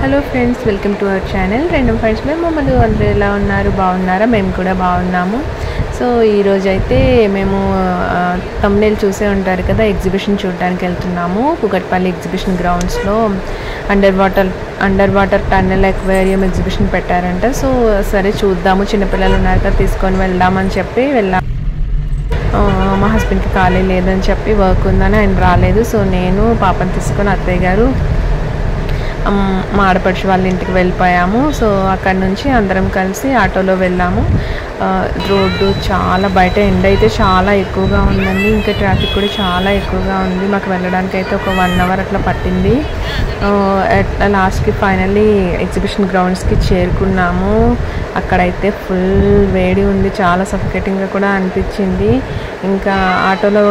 Hello friends, welcome to our channel random friends. మేము అందరూ ఎలా ఉన్నారు? బాగున్నారా? మేము కూడా బాగున్నాము. సో ఈరోజు అయితే మేము తమ్నేల్ చూసే ఉంటారు కదా, ఎగ్జిబిషన్ చూడడానికి వెళ్తున్నాము. కూకట్పల్లి ఎగ్జిబిషన్ గ్రౌండ్స్లో under water tunnel aquarium exhibition పెట్టారంట. సో సరే చూద్దాము, చిన్నపిల్లలు ఉన్నారు కదా, తీసుకొని వెళ్దామని చెప్పి వెళ్ళాము. మా హస్బెండ్కి ఖాళీ లేదని చెప్పి వర్క్ ఉందని ఆయన రాలేదు. సో నేను పాపని తీసుకొని అత్తయ్య గారు మా ఆడపడుచు వాళ్ళ ఇంటికి వెళ్ళిపోయాము. సో అక్కడ నుంచి అందరం కలిసి ఆటోలో వెళ్ళాము. రోడ్డు చాలా, బయట ఎండ అయితే చాలా ఎక్కువగా ఉందండి. ఇంకా ట్రాఫిక్ కూడా చాలా ఎక్కువగా ఉంది. మాకు వెళ్ళడానికి అయితే ఒక 1 అవర్ అట్లా పట్టింది. లాస్ట్కి ఫైనల్లీ ఎగ్జిబిషన్ గ్రౌండ్స్కి చేరుకున్నాము. అక్కడైతే ఫుల్ వేడి ఉంది, చాలా సఫికేటింగ్గా కూడా అనిపించింది. ఇంకా ఆటోలో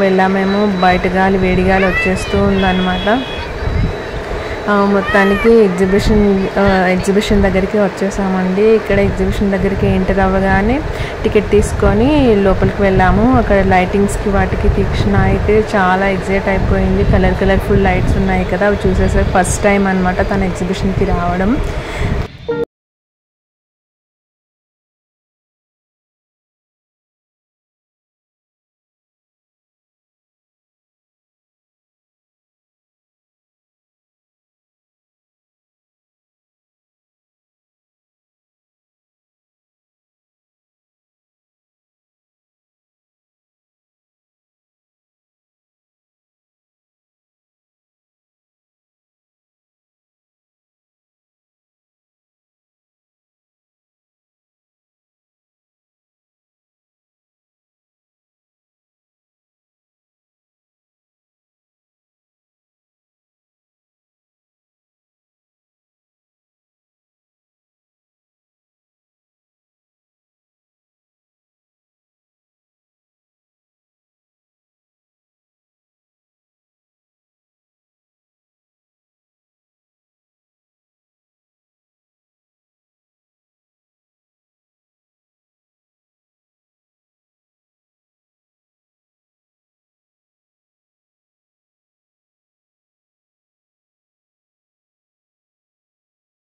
వెళ్ళామేమో, బయట గాలి, వేడి గాలి వచ్చేస్తూ ఉందన్నమాట. మొత్తానికి ఎగ్జిబిషన్ దగ్గరికి వచ్చేసామండి. ఇక్కడ ఎగ్జిబిషన్ దగ్గరికి ఎంటర్ అవ్వగానే టికెట్ తీసుకొని లోపలికి వెళ్ళాము. అక్కడ లైటింగ్స్కి వాటికి తీక్షణ అయితే చాలా ఎగ్జైట్ అయిపోయింది. కలర్ఫుల్ లైట్స్ ఉన్నాయి కదా, అవి చూసేసరికి ఫస్ట్ టైం అనమాట తన ఎగ్జిబిషన్కి రావడం.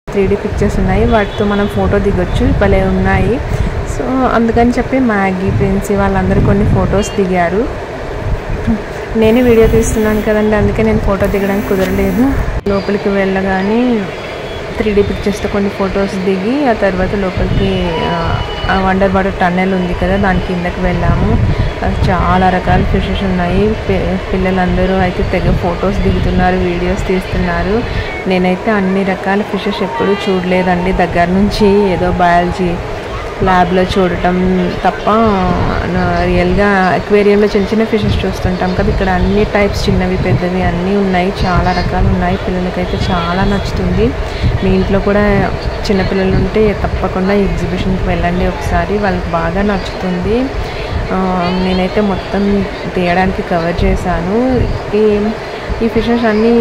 త్రీడీ పిక్చర్స్ ఉన్నాయి, వాటితో మనం ఫోటో దిగొచ్చు, భలే ఉన్నాయి. సో అందుకని చెప్పి మ్యాగీ, ప్రిన్సీ వాళ్ళందరూ కొన్ని ఫొటోస్ దిగారు. నేనే వీడియో తీస్తున్నాను కదండి, అందుకే నేను ఫోటో దిగడానికి కుదరలేదు. లోపలికి వెళ్ళగానే 3D పిక్చర్స్తో కొన్ని ఫొటోస్ దిగి ఆ తర్వాత లోపలికి అండర్ వాటర్ టన్నెల్ ఉంది కదా, దాని కిందకి వెళ్ళాము. చాలా రకాల ఫిషెస్ ఉన్నాయి. పిల్లలందరూ అయితే తెగ ఫొటోస్ దిగుతున్నారు, వీడియోస్ తీస్తున్నారు. నేనైతే అన్ని రకాల ఫిషెస్ ఎప్పుడూ చూడలేదండి దగ్గర నుంచి, ఏదో బయాలజీ ల్యాబ్లో చూడటం తప్ప. రియల్గా అక్వేరియంలో చిన్న ఫిషెస్ చూస్తుంటాం కదా, ఇక్కడ అన్ని టైప్స్, చిన్నవి పెద్దవి అన్నీ ఉన్నాయి, చాలా రకాలు ఉన్నాయి. పిల్లలకైతే చాలా నచ్చుతుంది. మీ ఇంట్లో కూడా చిన్నపిల్లలు ఉంటే తప్పకుండా ఎగ్జిబిషన్కి వెళ్ళండి ఒకసారి, వాళ్ళకి బాగా నచ్చుతుంది. నేనైతే మొత్తం తీయడానికి కవర్ చేశాను. ఈ ఫిషెస్ అన్నీ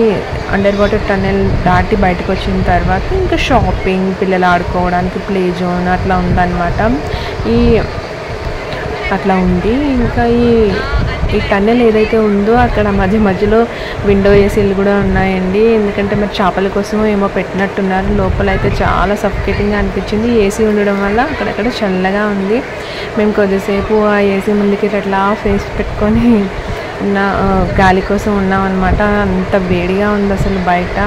అండర్ వాటర్ టన్నెల్ దాటి బయటకు వచ్చిన తర్వాత ఇంకా షాపింగ్, పిల్లలు ఆడుకోవడానికి ప్లే జోన్ అట్లా ఉందన్నమాట. అట్లా ఉంది. ఇంకా ఈ టన్నెల్ ఏదైతే ఉందో అక్కడ మధ్యలో విండో ఏసీలు కూడా ఉన్నాయండి. ఎందుకంటే మరి చేపల కోసం ఏమో పెట్టినట్టున్నారు. లోపల అయితే చాలా సఫికేటింగ్గా అనిపించింది. ఏసీ ఉండడం వల్ల అక్కడక్కడ చల్లగా ఉంది. మేము కొద్దిసేపు ఆ ఏసీ ముందుకి అట్లా ఫేస్ పెట్టుకొని గాలి కోసం ఉన్నామన్నమాట. అంత వేడిగా ఉంది అసలు బయట.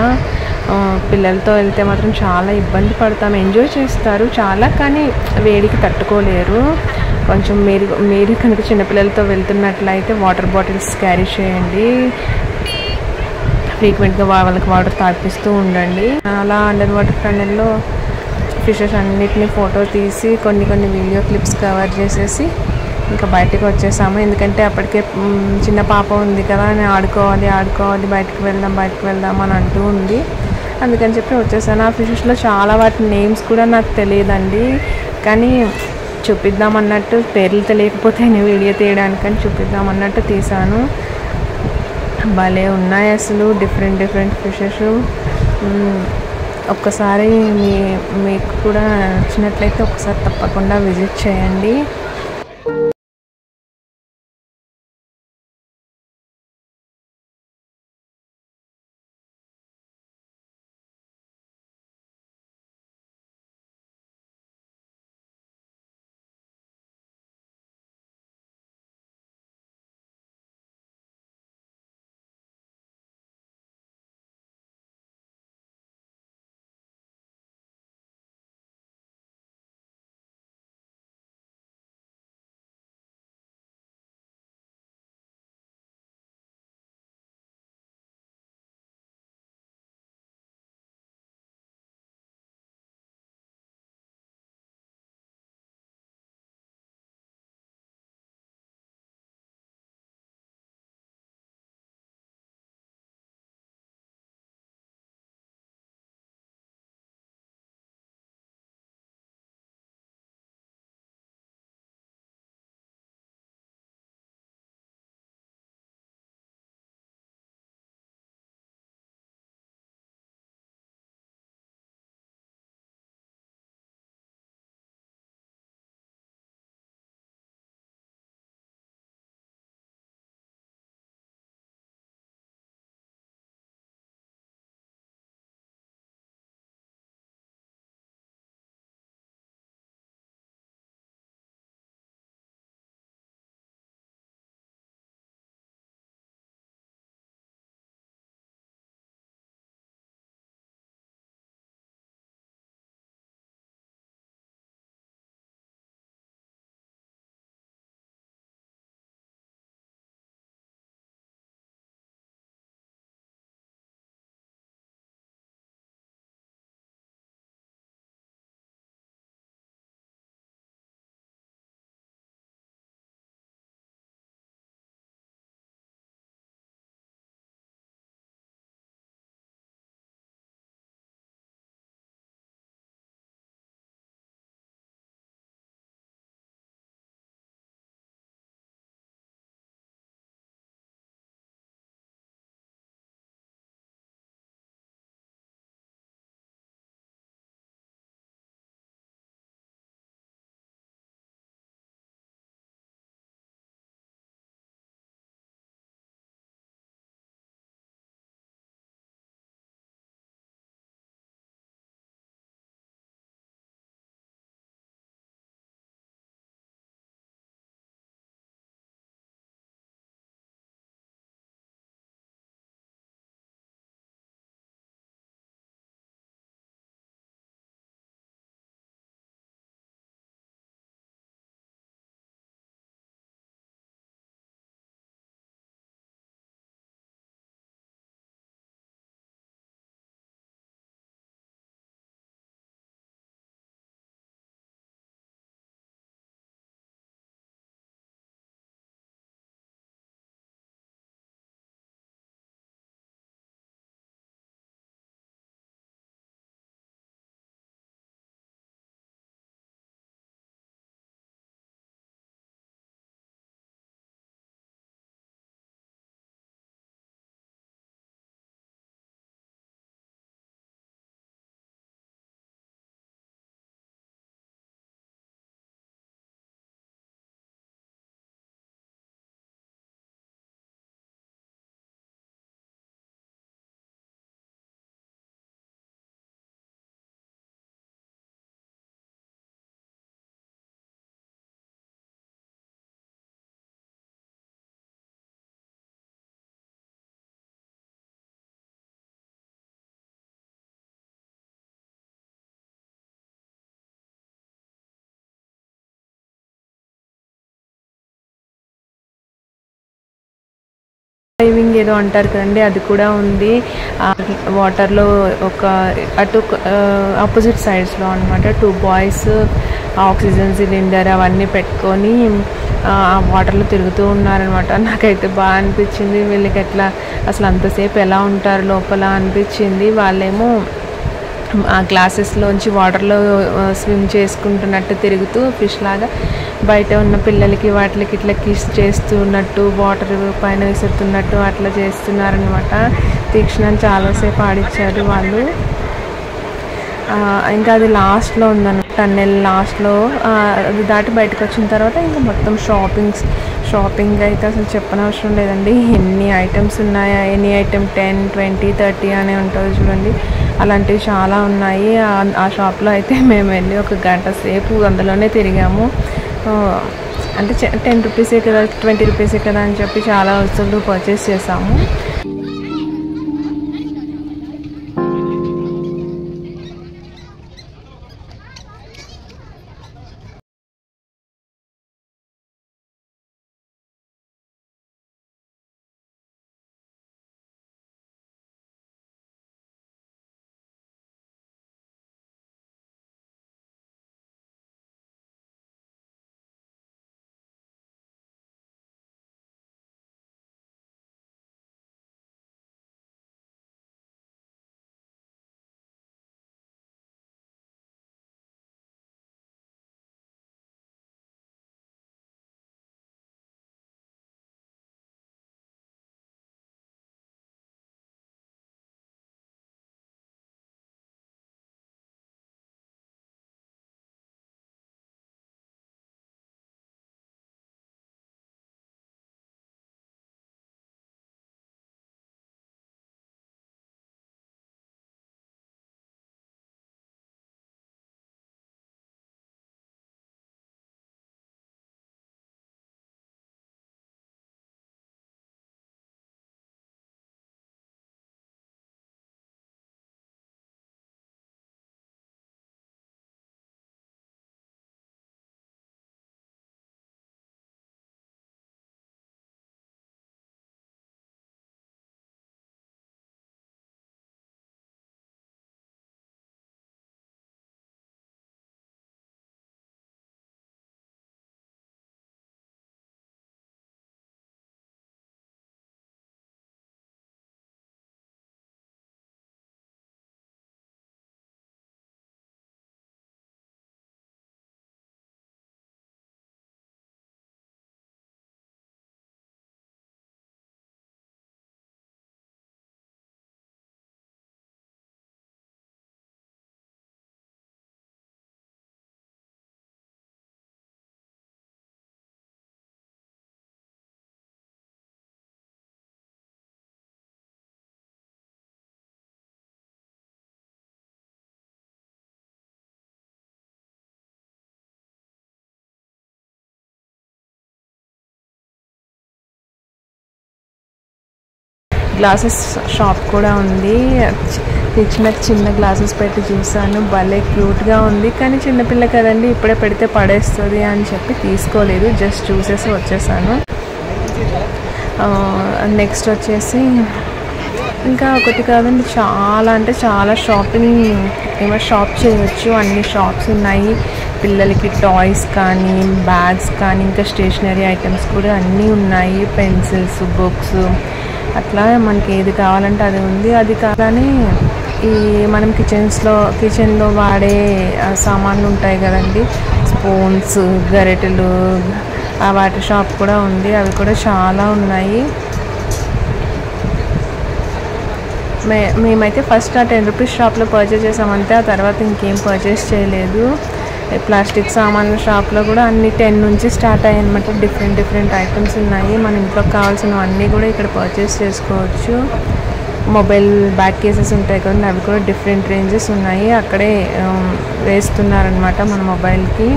పిల్లలతో వెళ్తే మాత్రం చాలా ఇబ్బంది పడతాం. ఎంజాయ్ చేస్తారు చాలా, కానీ వేడికి తట్టుకోలేరు. కొంచెం మీరు కనుక చిన్నపిల్లలతో వెళ్తున్నట్లయితే వాటర్ బాటిల్స్ క్యారీ చేయండి. ఫ్రీక్వెంట్గా వాళ్ళకి వాటర్ తాగిపిస్తూ ఉండండి. అలా అండర్ వాటర్ టన్నెల్లో ఫిషెస్ అన్నిటిని ఫోటో తీసి కొన్ని వీడియో క్లిప్స్ కవర్ చేసేసి ఇంకా బయటకు వచ్చేసాము. ఎందుకంటే అప్పటికే చిన్న పాప ఉంది కదా, నేను ఆడుకోవాలి, బయటకు వెళ్దాం అని అంటూ ఉంది. అందుకని చెప్పి వచ్చేసాను. ఆ ఫిషెస్లో చాలా వాటి నేమ్స్ కూడా నాకు తెలియదండి, కానీ చూపిద్దామన్నట్టు, పేర్లు తెలియకపోతే నేను వీడియో తీయడానికని చూపిద్దామన్నట్టు తీసాను. భలే ఉన్నాయి అసలు, డిఫరెంట్ ఫిషెస్. ఒక్కసారి మీకు కూడా నచ్చినట్లయితే ఒకసారి తప్పకుండా విజిట్ చేయండి. ఏదో అంటారు కదండి, అది కూడా ఉంది వాటర్లో. ఒక అటు ఆపోజిట్ సైడ్స్లో అనమాట 2 బాయ్స్ ఆక్సిజన్ సిలిండర్ అవన్నీ పెట్టుకొని ఆ వాటర్లో తిరుగుతూ ఉన్నారనమాట. నాకైతే బాగా అనిపించింది, వీళ్ళకి ఎట్లా అసలు అంతసేపు ఎలా ఉంటారు లోపల అనిపించింది. వాళ్ళేమో ఆ గ్లాసెస్లోంచి వాటర్లో స్విమ్ చేసుకుంటున్నట్టు తిరుగుతూ ఫిష్ లాగా బయట ఉన్న పిల్లలకి వాటికి ఇట్లా కిస్ చేస్తున్నట్టు వాటర్ పైన విసురుతున్నట్టు అట్లా చేస్తున్నారనమాట. తీక్షణని చాలాసేపు ఆడిచ్చారు వాళ్ళు. ఇంకా అది లాస్ట్లో ఉందన్నమాట, టన్నెల్ లాస్ట్లో. అది దాటి బయటకు వచ్చిన తర్వాత ఇంకా మొత్తం షాపింగ్ అయితే అసలు చెప్పనవసరం లేదండి. ఎన్ని ఐటమ్స్ ఉన్నాయా, ఎనీ ఐటమ్ 10, 20, 30 అనే ఉంటుంది చూడండి, అలాంటివి చాలా ఉన్నాయి. ఆ షాప్లో అయితే మేము వెళ్ళి 1 గంట సేపు అందులోనే తిరిగాము. అంటే 10 రూపీసే కదా, 20 రూపీసే కదా అని చెప్పి చాలా వస్తువులు పర్చేస్ చేసాము. గ్లాసెస్ షాప్ కూడా ఉంది. చిన్న గ్లాసెస్ పెట్టి చూసాను, భలే క్యూట్గా ఉంది. కానీ చిన్నపిల్ల కదండి, ఇప్పుడే పెడితే పడేస్తుంది అని చెప్పి తీసుకోలేదు, జస్ట్ చూసేసి వచ్చేసాను. నెక్స్ట్ వచ్చేసి ఇంకా ఒకటి కాదండి, చాలా అంటే చాలా షాప్ చేయవచ్చు. అన్ని షాప్స్ ఉన్నాయి. పిల్లలకి టాయ్స్ కానీ, బ్యాగ్స్ కానీ, ఇంకా స్టేషనరీ ఐటమ్స్ కూడా అన్నీ ఉన్నాయి. పెన్సిల్స్, బుక్స్, అట్లా మనకి ఏది కావాలంటే అది ఉంది. అది కాదని ఈ మనం కిచెన్లో వాడే సామాన్లు ఉంటాయి కదండి, స్పూన్స్, గరిటెలు, వాటి షాప్ కూడా ఉంది. అవి కూడా చాలా ఉన్నాయి. మేమైతే ఫస్ట్ ఆ 10 రూపీస్ షాప్లో పర్చేస్ చేసామంటే, ఆ తర్వాత ఇంకేం పర్చేస్ చేయలేదు. ప్లాస్టిక్ సామాన్ల షాప్లో కూడా అన్ని 10 నుంచి స్టార్ట్ అయ్యాయి అనమాట. డిఫరెంట్ ఐటమ్స్ ఉన్నాయి. మన ఇంట్లోకి కావాల్సినవన్నీ కూడా ఇక్కడ పర్చేస్ చేసుకోవచ్చు. మొబైల్ బ్యాక్ కేసెస్ ఉంటాయి కదండి, అవి కూడా డిఫరెంట్ రేంజెస్ ఉన్నాయి. అక్కడే వేస్తున్నారనమాట మన మొబైల్కి.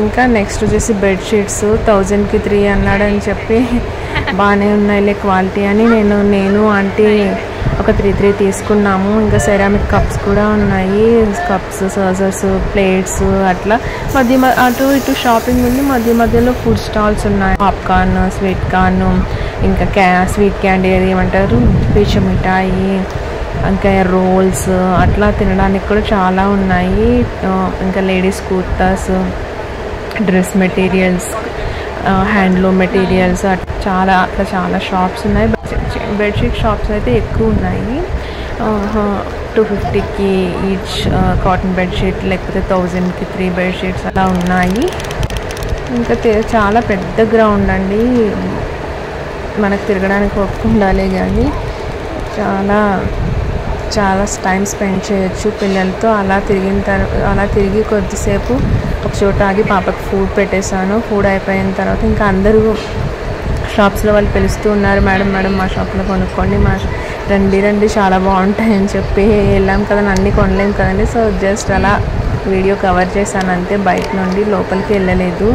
ఇంకా నెక్స్ట్ వచ్చేసి బెడ్షీట్స్ 1000కి 3 అన్నాడని చెప్పి బాగానే ఉన్నాయిలే క్వాలిటీ అని నేను ఆంటీ ఒక 3 తీసుకున్నాము. ఇంకా సెరామిక్ కప్స్ కూడా ఉన్నాయి, కప్స్, సర్జర్స్, ప్లేట్స్, అట్లా అటు ఇటు షాపింగ్ ఉంది. మధ్యలో ఫుడ్ స్టాల్స్ ఉన్నాయి, పాప్కార్న్, స్వీట్ కార్న్, ఇంకా స్వీట్ క్యాండీ, అది ఏమంటారు, పీచు మిఠాయి, ఇంకా రోల్స్, అట్లా తినడానికి కూడా చాలా ఉన్నాయి. ఇంకా ladies kurtas, dress materials, handloom materials, చాలా షాప్స్ ఉన్నాయి. బెడ్షీట్ షాప్స్ అయితే ఎక్కువ ఉన్నాయి. 250కి ఈచ్ కాటన్ బెడ్షీట్, లేకపోతే 1000కి 3 బెడ్షీట్స్ అలా ఉన్నాయి. ఇంకా చాలా పెద్ద గ్రౌండ్ అండి, మనకు తిరగడానికి ఒప్పు ఉండాలి, కానీ చాలా టైం స్పెండ్ చేయొచ్చు పిల్లలతో. అలా తిరిగి కొద్దిసేపు ఒక చోట ఆగి పాపకు ఫుడ్ పెట్టేశాను. ఫుడ్ అయిపోయిన తర్వాత ఇంకా అందరూ షాప్స్లో వాళ్ళు పిలుస్తూ ఉన్నారు, మేడం మా షాప్లో కొనుక్కోండి, రండి చాలా బాగుంటాయని చెప్పి. వెళ్ళాం కదా, అన్నీ కొనలేం కదండి. సో జస్ట్ అలా వీడియో కవర్ చేశాను అంతే, బయట నుండి లోపలికి వెళ్ళలేదు.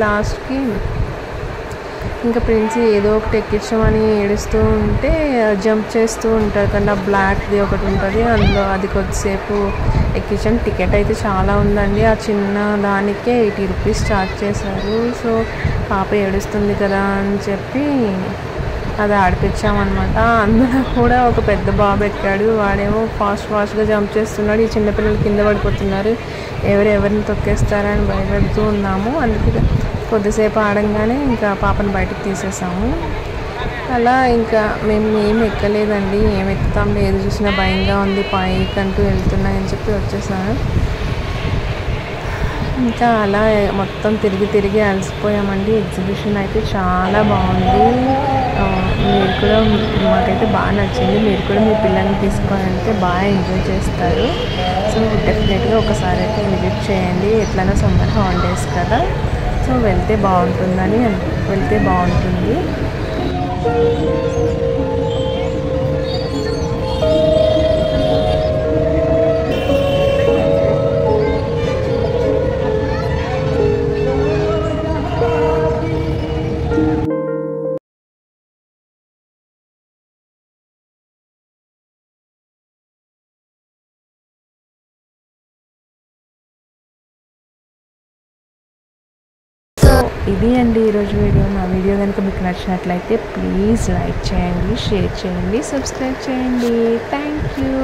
లాస్ట్కి ఇంకా ప్రిన్స్ ఏదో ఒకటి ఎక్కించమని ఏడుస్తూ ఉంటే జంప్ చేస్తూ ఉంటారు కానీ ఆ బ్లాక్ది ఒకటి ఉంటుంది, అందులో అది కొద్దిసేపు ఎక్కించాను. టికెట్ అయితే చాలా ఉందండి, ఆ చిన్న దానికే 80 రూపీస్ ఛార్జ్ చేశారు. సో పాప ఏడుస్తుంది కదా అని చెప్పి అది ఆడిపించామన్నమాట. అందులో కూడా ఒక పెద్ద బాబు ఎక్కాడు, వాడేమో ఫాస్ట్గా జంప్ చేస్తున్నాడు. ఈ చిన్నపిల్లలు కింద పడిపోతున్నారు, ఎవరిని తొక్కేస్తారని భయపడుతూ ఉన్నాము. అందుకే కొద్దిసేపు ఆడంగానే ఇంకా పాపను బయటకు తీసేసాము. అలా ఇంకా మేము ఏం ఎక్కలేదండి, ఏం ఎక్కుతాం లేదు, చూసినా భయంగా ఉంది, పైకంటూ వెళ్తున్నాయని చెప్పి వచ్చేసాను. ఇంకా అలా మొత్తం తిరిగి అలసిపోయామండి. ఎగ్జిబిషన్ అయితే చాలా బాగుంది, మీరు కూడా మాకైతే బాగా నచ్చింది. మీరు కూడా మీ పిల్లల్ని తీసుకొని బాగా ఎంజాయ్ చేస్తారు. సో డెఫినెట్గా ఒకసారి అయితే విజిట్ చేయండి, ఎట్లైనా సమ్మర్ హాలిడేస్ కదా, సో వెళ్తే బాగుంటుంది. ఇది అండి ఈరోజు వీడియో. నా వీడియో కనుక మీకు నచ్చినట్లయితే ప్లీజ్ లైక్ చేయండి, షేర్ చేయండి, సబ్స్క్రైబ్ చేయండి. Thank you.